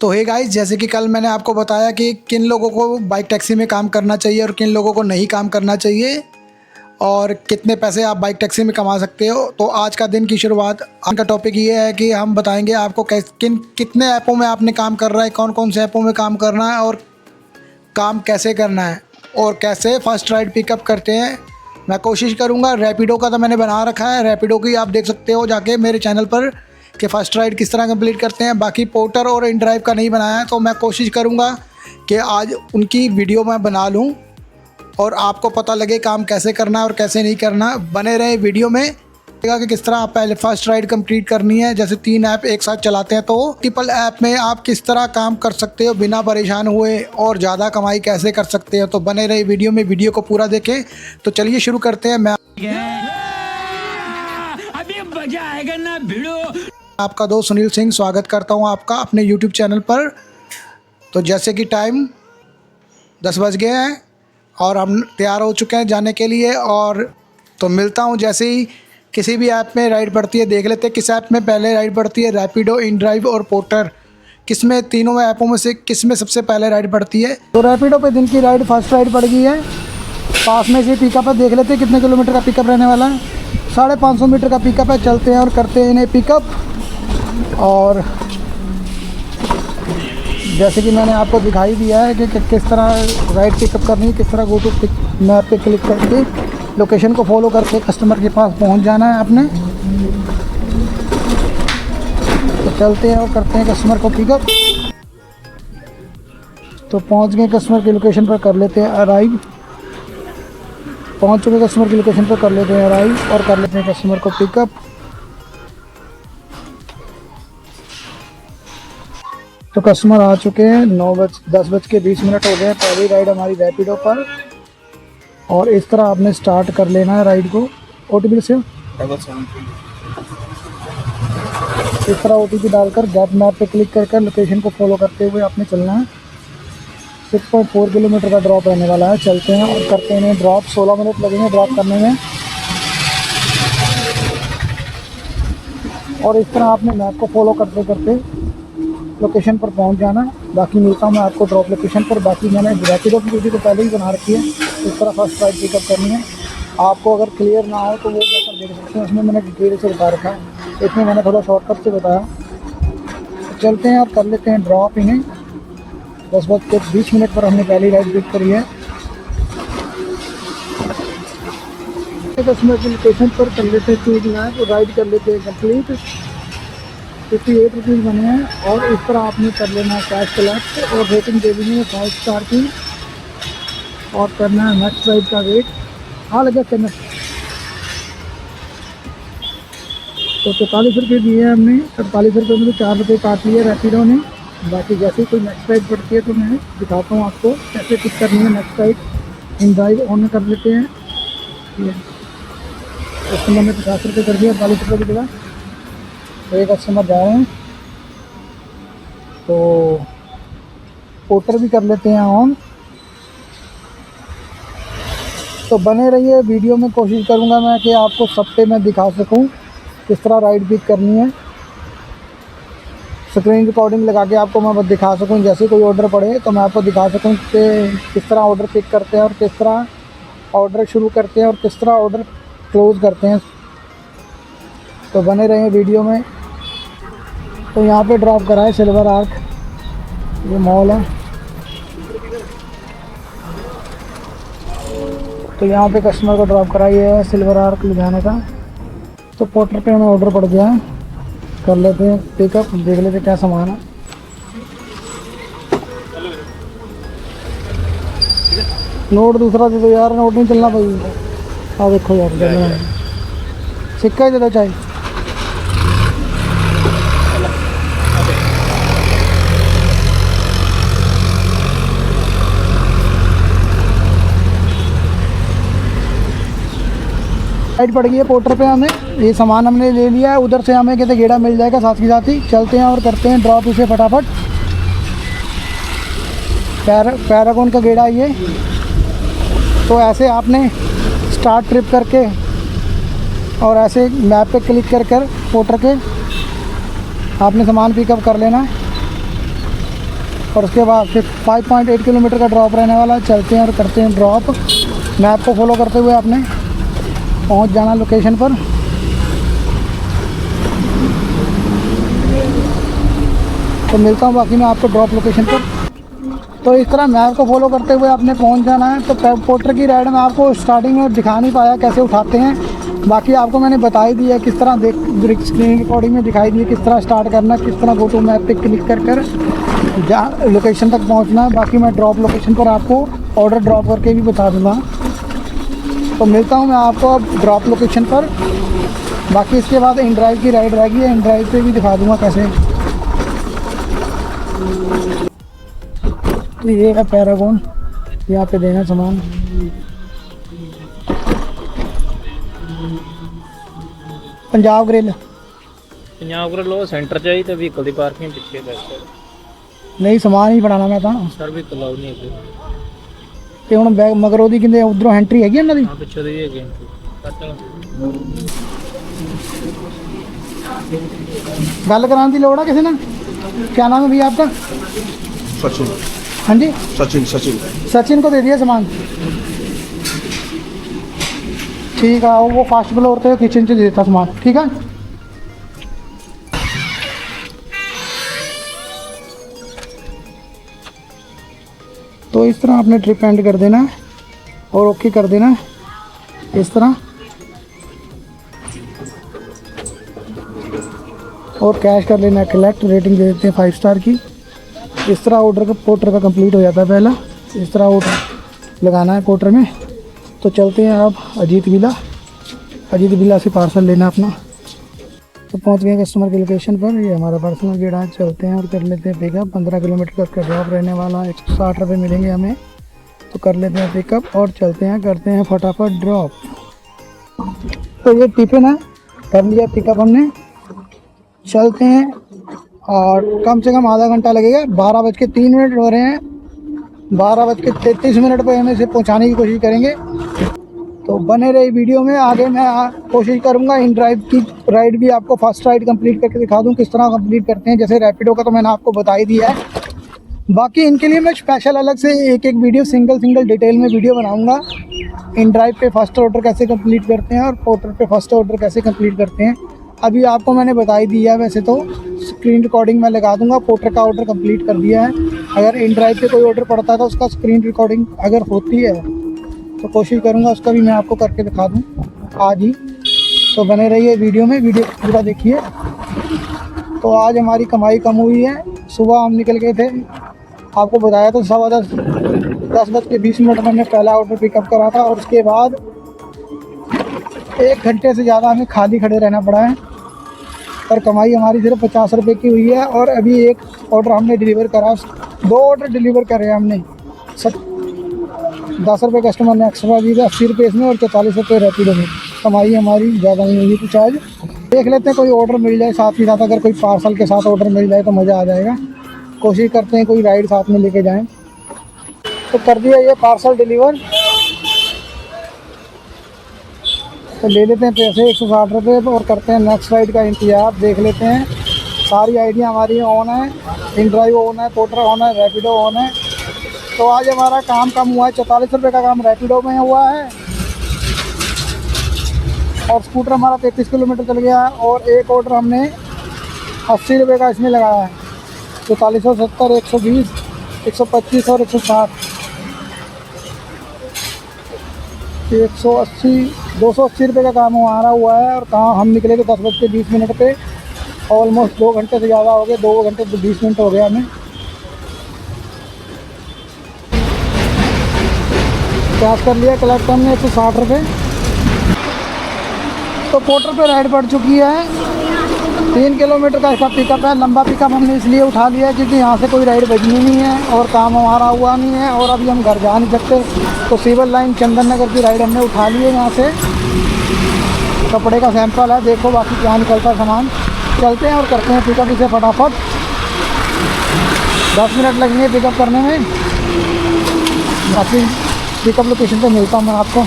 तो hey guys, जैसे कि कल मैंने आपको बताया कि किन लोगों को बाइक टैक्सी में काम करना चाहिए और किन लोगों को नहीं काम करना चाहिए और कितने पैसे आप बाइक टैक्सी में कमा सकते हो। तो आज का दिन की शुरुआत, आज का टॉपिक ये है कि हम बताएंगे आपको कितने ऐपों में आपने काम कर रहा है, कौन कौन से ऐपों में काम करना है और काम कैसे करना है और कैसे फर्स्ट राइड पिकअप करते हैं। मैं कोशिश करूँगा। रैपिडो का तो मैंने बना रखा है, रैपिडो की आप देख सकते हो जाके मेरे चैनल पर कि फ़र्स्ट राइड किस तरह कंप्लीट करते हैं। बाकी पोर्टर और इन ड्राइव का नहीं बनाया है, तो मैं कोशिश करूँगा कि आज उनकी वीडियो मैं बना लूँ और आपको पता लगे काम कैसे करना है और कैसे नहीं करना। बने रहे वीडियो में कि किस तरह आप पहले फ़र्स्ट राइड कंप्लीट करनी है। जैसे 3 ऐप एक साथ चलाते हैं तो मल्टीपल ऐप में आप किस तरह काम कर सकते हो बिना परेशान हुए और ज़्यादा कमाई कैसे कर सकते हो। तो बने रहे वीडियो में, वीडियो को पूरा देखें। तो चलिए शुरू करते हैं। मैं अभी मजा आएगा ना भिड़ो। आपका दोस्त सुनील सिंह स्वागत करता हूं आपका अपने YouTube चैनल पर। तो जैसे कि टाइम 10 बज गए हैं और हम तैयार हो चुके हैं जाने के लिए। और तो मिलता हूं जैसे ही किसी भी ऐप में राइड पड़ती है। देख लेते हैं किस ऐप में पहले राइड पड़ती है, रैपिडो, इन ड्राइव और पोर्टर। किस में, तीनों ऐपों में से किस में सबसे पहले राइड पड़ती है। तो रैपिडो पे दिन की राइड फर्स्ट राइड पड़ गई है। पास में से पिकअप है, देख लेते हैं कितने किलोमीटर का पिकअप रहने वाला है। 550 मीटर का पिकअप है। चलते हैं और करते हैं इन्हें पिकअप। और जैसे कि मैंने आपको दिखाई दिया है कि किस तरह राइड पिकअप करनी है, किस तरह गो टू मैप पे क्लिक करके लोकेशन को फॉलो करके कस्टमर के पास पहुंच जाना है अपने। तो चलते हैं और करते हैं कस्टमर को पिकअप। तो पहुंच गए कस्टमर की लोकेशन पर, कर लेते हैं अराइव। पहुंच चुके कस्टमर की लोकेशन पर, कर लेते हैं अराइव और कर लेते हैं कस्टमर को पिकअप। तो कस्टमर आ चुके हैं। 10:20 हो गए। पहली राइड हमारी रैपिडो पर और इस तरह आपने स्टार्ट कर लेना है राइड को। OTP से इस तरह OTP डालकर गैप मैप पे क्लिक कर लोकेशन को फॉलो करते हुए आपने चलना है। 6.4 किलोमीटर का ड्रॉप रहने वाला है। चलते हैं और करते हैं ड्रॉप। 16 मिनट लगेंगे ड्रॉप करने में। और इस तरह आपने मैप को फॉलो करते करते लोकेशन पर पहुंच जाना। बाकी मिलता हूँ मैं आपको ड्रॉप लोकेशन पर। बाकी मैंने रैपिडो की वीडियो तो पहले ही बना रखी है। इस तरह फर्स्ट राइड पिकअप करनी है। आपको अगर क्लियर ना हो तो वो जाकर देख सकते हैं, उसमें मैंने डिटेल से बता रखा है। इसमें मैंने थोड़ा शॉर्टकट से बताया। तो चलते हैं और कर लेते हैं ड्रॉप इन्हें। 10:20 पर हमने पहली राइड पिक करी है। कस्टमर की लोकेशन पर कर लेते हैं चूज ना तो राइड कर लेते हैं कंप्लीट। 58 रुपीज़ बने हैं। और इस तरह आपने कर लेना है कैश कलेक्ट और रेटिंग दे देनी है 5 स्टार की। और करना है नेक्स्ट राइड का वेट। हाँ लगे करना। तो 43 रुपये दिए हैं हमने। 43 रुपये में तो 4 रुपये काट लिए रैपिडो ने। बाकी जैसे ही कोई नेक्स्ट राइड पड़ती है तो मैं दिखाता हूँ आपको कैसे पिक करनी है next ride. In drive on कर लेते हैं। कस्टमर ने 50 रुपये कर दिया 40 रुपये की जगह। तो एक कस्टमर जा रहे हैं तो पोर्टर भी कर लेते हैं ऑन। तो बने रहिए वीडियो में। कोशिश करूंगा मैं कि आपको सब पे मैं दिखा सकूं किस तरह राइड पिक करनी है। स्क्रीन रिकॉर्डिंग लगा के आपको मैं दिखा सकूं। जैसे कोई ऑर्डर पड़े तो मैं आपको दिखा सकूं कि किस तरह ऑर्डर पिक करते हैं और किस तरह ऑर्डर शुरू करते हैं और किस तरह ऑर्डर क्लोज़ करते हैं। तो बने रहें वीडियो में। तो यहाँ पे ड्रॉप करा है सिल्वर आर्क, ये मॉल है। तो यहाँ पे कस्टमर को ड्रॉप करा है सिल्वर आर्क लुधियाना का। तो पोर्टर पे हमें ऑर्डर पड़ गया है। कर लेते हैं पिकअप, देख लेते हैं क्या सामान है। नोट दूसरा दे दो यार, नोट नहीं चलना भाई। हाँ देखो यार, सिक्का ही दे दो चाहे। राइड पड़ गई है पोर्टर पे। हमें ये सामान हमने ले लिया है। उधर से हमें कहते गेड़ा मिल जाएगा साथ के साथ ही। चलते हैं और करते हैं ड्रॉप इसे फटाफट। पैरागॉन का गेड़ा ये। तो ऐसे आपने स्टार्ट ट्रिप करके और ऐसे मैप पे क्लिक कर पोर्टर के आपने सामान पिकअप कर लेना है। और उसके बाद फिर 5.8 किलोमीटर का ड्रॉप रहने वाला है। चलते हैं और करते हैं ड्रॉप। मैप को फॉलो करते हुए आपने पहुंच जाना लोकेशन पर। तो मिलता हूँ बाकी मैं आपको ड्रॉप लोकेशन पर। तो इस तरह मैप को फॉलो करते हुए आपने पहुंच जाना है। तो पोर्टर की राइड में आपको स्टार्टिंग में दिखा नहीं पाया कैसे उठाते हैं, बाकी आपको मैंने बता ही दिया किस तरह स्क्रीन रिकॉर्डिंग में दिखाई दी किस तरह स्टार्ट करना है, किस तरह गो टू मैप पे क्लिक कर जहाँ लोकेशन तक पहुँचना है। बाकी मैं ड्रॉप लोकेशन पर आपको ऑर्डर ड्रॉप करके भी बता दूँगा। तो मिलता हूँ मैं आपको अब ड्रॉप लोकेशन पर। बाकी इसके बाद इन ड्राइव की राइड रहेगी, इन ड्राइव पे भी दिखा दूँगा कैसे। तो ये है पैरागॉन, यहाँ पे देना सामान। पंजाब ग्रिल पंजाब ग्रिल लो सेंटर चाहिए तो व्हीकल की पार्किंग पिछे बैठ नहीं समान ही बनाना मैं ਤਾਂ सर व्हीकल लाउ नहीं है ਤੇ ਹੁਣ ਬੈਗ ਮਗਰ ਉਹਦੀ ਕਿੰਦੇ ਉਧਰੋਂ ਐਂਟਰੀ ਹੈਗੀ ਇਹਨਾਂ ਦੀ। हाँ पिछे दी है ਗੱਲ ਕਰਾਉਣ ਦੀ ਲੋੜ ਆ ਕਿਸੇ ਨਾਲ। क्या नाम है भैया आपका? सचिन हाँ जी सचिन सचिन सचिन को दे दिया सामान। ठीक है वो फास्ट फ्लोर पे किचन से देता सामान। ठीक है तो इस तरह आपने ट्रिप एंड कर देना है और ओके कर देना है इस तरह। और कैश कर लेना है कलेक्ट। रेटिंग दे देते हैं 5 स्टार की। इस तरह ऑर्डर का पोर्टर का कंप्लीट हो जाता है पहला। इस तरह ऑर्डर लगाना है पोर्टर में। तो चलते हैं आप अजीत विला से पार्सल लेना अपना। तो पहुंच गए कस्टमर की लोकेशन पर। ये हमारा पर्सनल गेड़ा है। चलते हैं और कर लेते हैं पिकअप। 15 किलोमीटर का उसका ड्रॉप रहने वाला है। 160 रुपये मिलेंगे हमें। तो कर लेते हैं पिकअप और चलते हैं करते हैं फटाफट ड्रॉप। तो ये टिफिन है, कर लिया पिकअप हमने। चलते हैं और कम से कम आधा घंटा लगेगा। 12:03 हो रहे हैं। 12:33 पे हमें इसे पहुंचाने की कोशिश करेंगे। तो बने रही वीडियो में। आगे मैं कोशिश करूंगा इन ड्राइव की राइड भी आपको फर्स्ट राइड कंप्लीट करके दिखा दूं किस तरह कंप्लीट करते हैं। जैसे रैपिडो का तो मैंने आपको बता ही दिया है। बाकी इनके लिए मैं स्पेशल अलग से एक वीडियो सिंगल डिटेल में वीडियो बनाऊंगा। इन ड्राइव पे फर्स्ट ऑर्डर कैसे कंप्लीट करते हैं और पोर्टर पे फर्स्ट ऑर्डर कैसे कंप्लीट करते हैं। अभी आपको मैंने बता ही दिया है। वैसे तो स्क्रीन रिकॉर्डिंग मैं लगा दूंगा। पोर्टर का ऑर्डर कंप्लीट कर दिया है। अगर इन ड्राइव पे कोई ऑर्डर पड़ता है तो उसका स्क्रीन रिकॉर्डिंग अगर होती है तो कोशिश करूंगा उसका भी मैं आपको करके दिखा दूं आज ही। तो बने रहिए वीडियो में, वीडियो पूरा देखिए। तो आज हमारी कमाई कम हुई है। सुबह हम निकल गए थे, आपको बताया तो 10:20 में हमने पहला ऑर्डर पिकअप करा था। और उसके बाद 1 घंटे से ज़्यादा हमें खाली खड़े रहना पड़ा है। और कमाई हमारी सिर्फ 50 रुपये की हुई है। और अभी एक ऑर्डर हमने डिलीवर करा, 2 ऑर्डर डिलीवर करे हमने। 10 रुपये कस्टमर ने एक्स्ट्रा दिए थे 80 रुपये इसमें और 44 रुपये रैपिडो में। कमाई हमारी ज़्यादा नहीं हुई कुछ आज। देख लेते हैं कोई ऑर्डर मिल जाए साथ ही साथ। अगर कोई पार्सल के साथ ऑर्डर मिल जाए तो मज़ा आ जाएगा। कोशिश करते हैं कोई राइड साथ में लेके जाएं। तो कर दिया ये पार्सल डिलीवर। तो ले लेते हैं पैसे 160 रुपये और करते हैं नेक्स्ट राइड का इंतजार। देख लेते हैं सारी आइडिया हमारी ऑन है। इन ड्राइव ऑन है, पोर्टर ऑन है, रैपिडो ऑन है। तो आज हमारा काम कम हुआ है। 44 रुपये का काम रैपिडो में हुआ है और स्कूटर हमारा 33 किलोमीटर चल गया है। और एक ऑर्डर हमने 80 रुपये का इसमें लगाया है। 4470, 120, 125 और 160, 180, 280 रुपये का काम हमारा हुआ है। और कहाँ हम निकले थे 10:20 पे। ऑलमोस्ट 2 घंटे से ज़्यादा हो गए, 2 घंटे 20 मिनट हो गया हमें। कैश कर लिया कलेक्ट हमने 160 रुपये। तो पोर्टर पे राइड पड़ चुकी है। 3 किलोमीटर का इसका पिकअप है। लंबा पिकअप हमने इसलिए उठा लिया क्योंकि यहाँ से कोई राइड बजनी नहीं है और काम हमारा हुआ नहीं है। और अभी हम घर जा नहीं सकते। तो सिविल लाइन चंदन नगर की राइड हमने उठा ली है यहाँ से। कपड़े का सैंपल है, देखो बाकी क्या निकलता है सामान। चलते हैं और करते हैं पिकअप इसे फटाफट। 10 मिनट लगेंगे पिकअप करने में। बाकी पिकअप लोकेशन पे मिलता हूँ मैं आपको।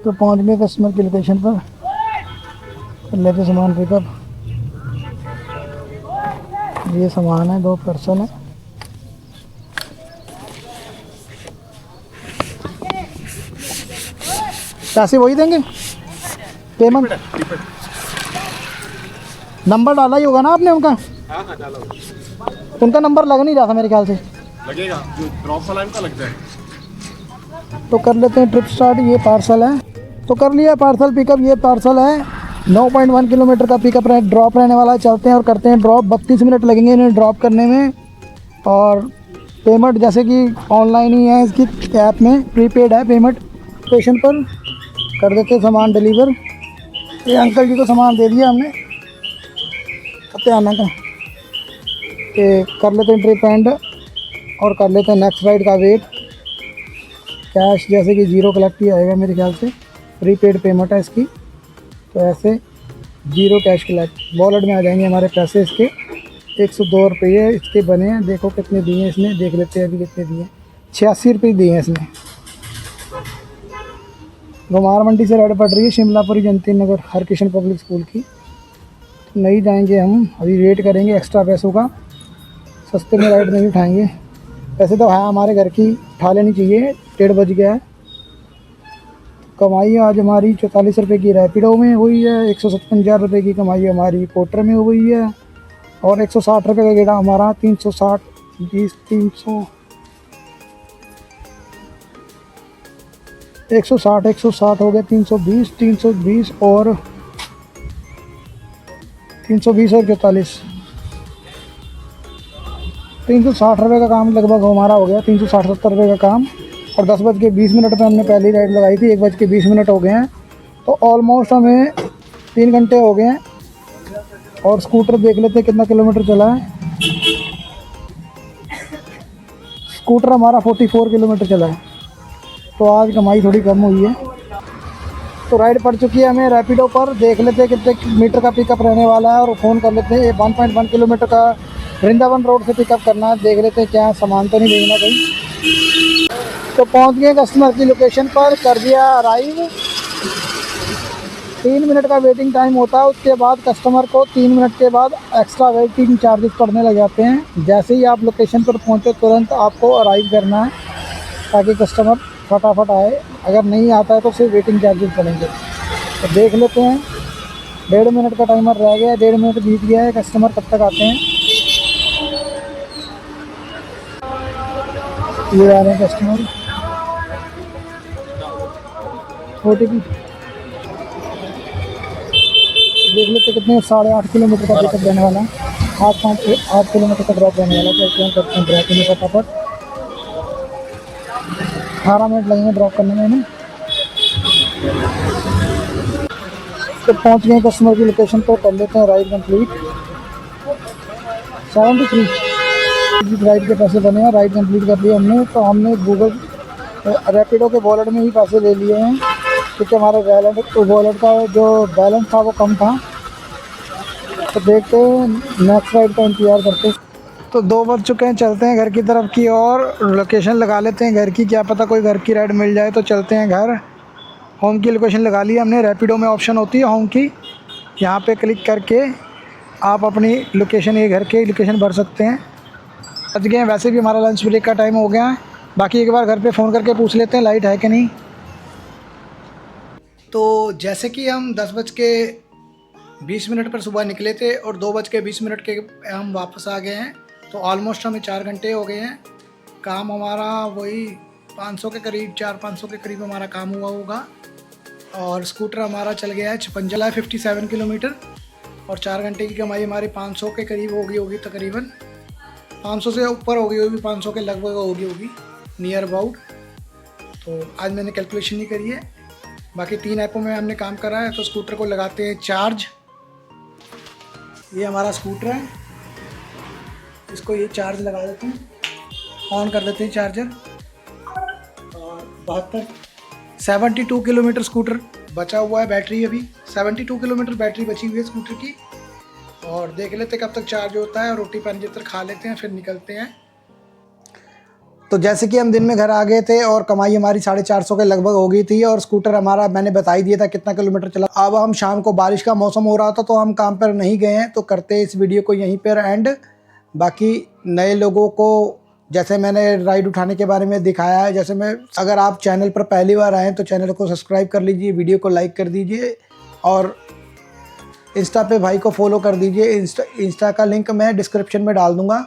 तो पहुँच गए कस्टमर की लोकेशन पर। कर लेते सामान पिकअप। ये सामान है, 2 पर्सन है। पैसे वही देंगे? पेमेंट नंबर डाला ही होगा ना आपने उनका? हाँ डाला होगा। उनका नंबर लग नहीं रहा था मेरे ख्याल से। लगेगा, जो ड्रॉप वाला है उनका लगता है। तो कर लेते हैं ट्रिप स्टार्ट। ये पार्सल है तो कर लिया पार्सल पिकअप। ये पार्सल है, 9.1 किलोमीटर का पिकअप ड्रॉप रहने वाला है। चलते हैं और करते हैं ड्रॉप। 32 मिनट लगेंगे इन्हें ड्रॉप करने में। और पेमेंट जैसे कि ऑनलाइन ही है, इसकी ऐप में प्रीपेड है पेमेंट। स्टेशन पर कर देते हैं सामान डिलीवर। ये अंकल जी को सामान दे दिया हमने, आना का कि कर लेते हैं ट्रिप एंड और कर लेते हैं नेक्स्ट राइड का वेट। कैश जैसे कि 0 कलेक्ट ही आएगा मेरे ख्याल से, प्रीपेड पेमेंट है इसकी, तो ऐसे 0 कैश कलेक्ट। वॉलेट में आ जाएंगे हमारे पैसे। इसके 102 रुपये इसके बने हैं। देखो कितने दिए हैं इसने, देख लेते हैं अभी कितने दिए हैं। 86 रुपये दिए हैं इसने। घुमार मंडी से राइड पड़ रही है शिमलापुरी जनती नगर हरकिशन पब्लिक स्कूल की। तो नहीं जाएंगे हम, अभी वेट करेंगे एक्स्ट्रा पैसों का। सस्ते में राइड नहीं उठाएंगे। वैसे तो है हमारे घर की, उठा लेनी चाहिए। 1:30 बज गया है। कमाई आज हमारी 44 रुपये की रैपिडो में हुई है। 157 रुपये की कमाई हमारी पोर्टर में हुई है। और 160 रुपये का गेड़ा हमारा 360 20 300 160 हो गया 320 और 320 और 44 360 रुपये का काम लगभग हमारा हो गया। 360-70 रुपये का काम। और 10:20 पे हमने पहली राइड लगाई थी। 1:20 हो गए हैं, तो ऑलमोस्ट हमें 3 घंटे हो गए हैं। और स्कूटर देख लेते हैं कितना किलोमीटर चला है। स्कूटर हमारा 44 किलोमीटर चला है, तो आज कमाई थोड़ी कम हुई है। तो राइड पड़ चुकी है हमें रैपिडो पर। देख लेते हैं कितने मीटर का पिकअप रहने वाला है और फ़ोन कर लेते हैं। 1.1 किलोमीटर का वृंदावन रोड से पिकअप करना है। देख लेते हैं क्या सामान तो नहीं भेजना कहीं। तो पहुंच गए कस्टमर की लोकेशन पर, कर दिया अराइव। 3 मिनट का वेटिंग टाइम होता है। उसके बाद कस्टमर को 3 मिनट के बाद एक्स्ट्रा वेटिंग चार्जेस पड़ने लग जाते हैं। जैसे ही आप लोकेशन पर पहुंचे तुरंत आपको अराइव करना है, ताकि कस्टमर फटाफट आए। अगर नहीं आता है तो फिर वेटिंग चार्जेस पड़ेंगे। तो देख लेते हैं, 1.5 मिनट का टाइमर रह गया है। 1.5 मिनट बीत गया है। कस्टमर कब तक आते हैं? ये आ रहे हैं कस्टमर। OTP देख लेते कितने, 8.5 किलोमीटर का पिकअप देने वाला है। 8 किलोमीटर का ड्रॉप देने वाला है। क्या करते हैं ड्रॉप में फटाफट। 18 मिनट लगेंगे ड्रॉप करने में हमें। तो पहुंच गए कस्टमर की लोकेशन पर। कर लेते हैं राइड कंप्लीट। 73 राइड के पैसे बने हैं। राइड कंप्लीट कर लिया हमने। तो हमने गूगल रैपिडो के वॉलेट में ही पैसे ले लिए हैं, क्योंकि हमारे वॉलेट का जो बैलेंस था वो कम था। तो देखते हैं नेक्स्ट राइड का इंतज़ार करते। तो 2 बज चुके हैं, चलते हैं घर की तरफ की और लोकेशन लगा लेते हैं घर की। क्या पता कोई घर की राइड मिल जाए। तो चलते हैं घर। होम की लोकेशन लगा ली हमने। रैपिडो में ऑप्शन होती है होम की, यहाँ पे क्लिक करके आप अपनी लोकेशन, ये घर की लोकेशन भर सकते हैं। बज गए हैं, वैसे भी हमारा लंच ब्रेक का टाइम हो गया है। बाकी एक बार घर पे फ़ोन करके पूछ लेते हैं लाइट है कि नहीं। तो जैसे कि हम 10:20 पर सुबह निकले थे और 2:20 के हम वापस आ गए हैं। तो ऑलमोस्ट हमें 4 घंटे हो गए हैं। काम हमारा वही 500 के करीब, 400-500 के करीब हमारा काम हुआ होगा। और स्कूटर हमारा चल गया है 57 किलोमीटर। और 4 घंटे की कमाई हमारी 500 के करीब होगी तकरीबन। 500 से ऊपर होगी 500 के लगभग होगी नियर अबाउट। तो आज मैंने कैलकुलेशन नहीं करी है। बाकी 3 ऐपों में हमने काम करा है। तो स्कूटर को लगाते हैं चार्ज। ये हमारा स्कूटर है, इसको ये चार्ज लगा देते हैं, ऑन कर देते हैं चार्जर। और 72 किलोमीटर स्कूटर बचा हुआ है। बैटरी अभी 72 किलोमीटर बैटरी बची हुई है स्कूटर की। और देख लेते कब तक चार्ज होता है। रोटी पानी जब तक खा लेते हैं फिर निकलते हैं। तो जैसे कि हम दिन में घर आ गए थे और कमाई हमारी 450 के लगभग हो गई थी। और स्कूटर हमारा मैंने बता ही दिया था कितना किलोमीटर चला। अब हम शाम को, बारिश का मौसम हो रहा था तो हम काम पर नहीं गए हैं। तो करते हैं इस वीडियो को यहीं पर एंड। बाकी नए लोगों को जैसे मैंने राइड उठाने के बारे में दिखाया है, जैसे मैं अगर आप चैनल पर पहली बार आएँ तो चैनल को सब्सक्राइब कर लीजिए, वीडियो को लाइक कर दीजिए और इंस्टा पे भाई को फॉलो कर दीजिए। इंस्टा का लिंक मैं डिस्क्रिप्शन में डाल दूँगा।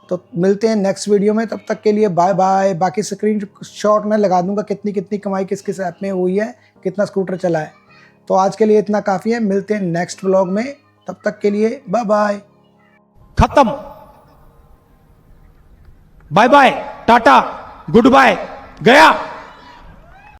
तो मिलते हैं नेक्स्ट वीडियो में, तब तक के लिए बाय बाय। बाकी स्क्रीन शॉट में लगा दूँगा कितनी कमाई किस किस ऐप में हुई है, कितना स्कूटर चला है। तो आज के लिए इतना काफ़ी है, मिलते हैं नेक्स्ट व्लॉग में, तब तक के लिए बाय बाय। खत्म, bye bye, tata, goodbye, गया।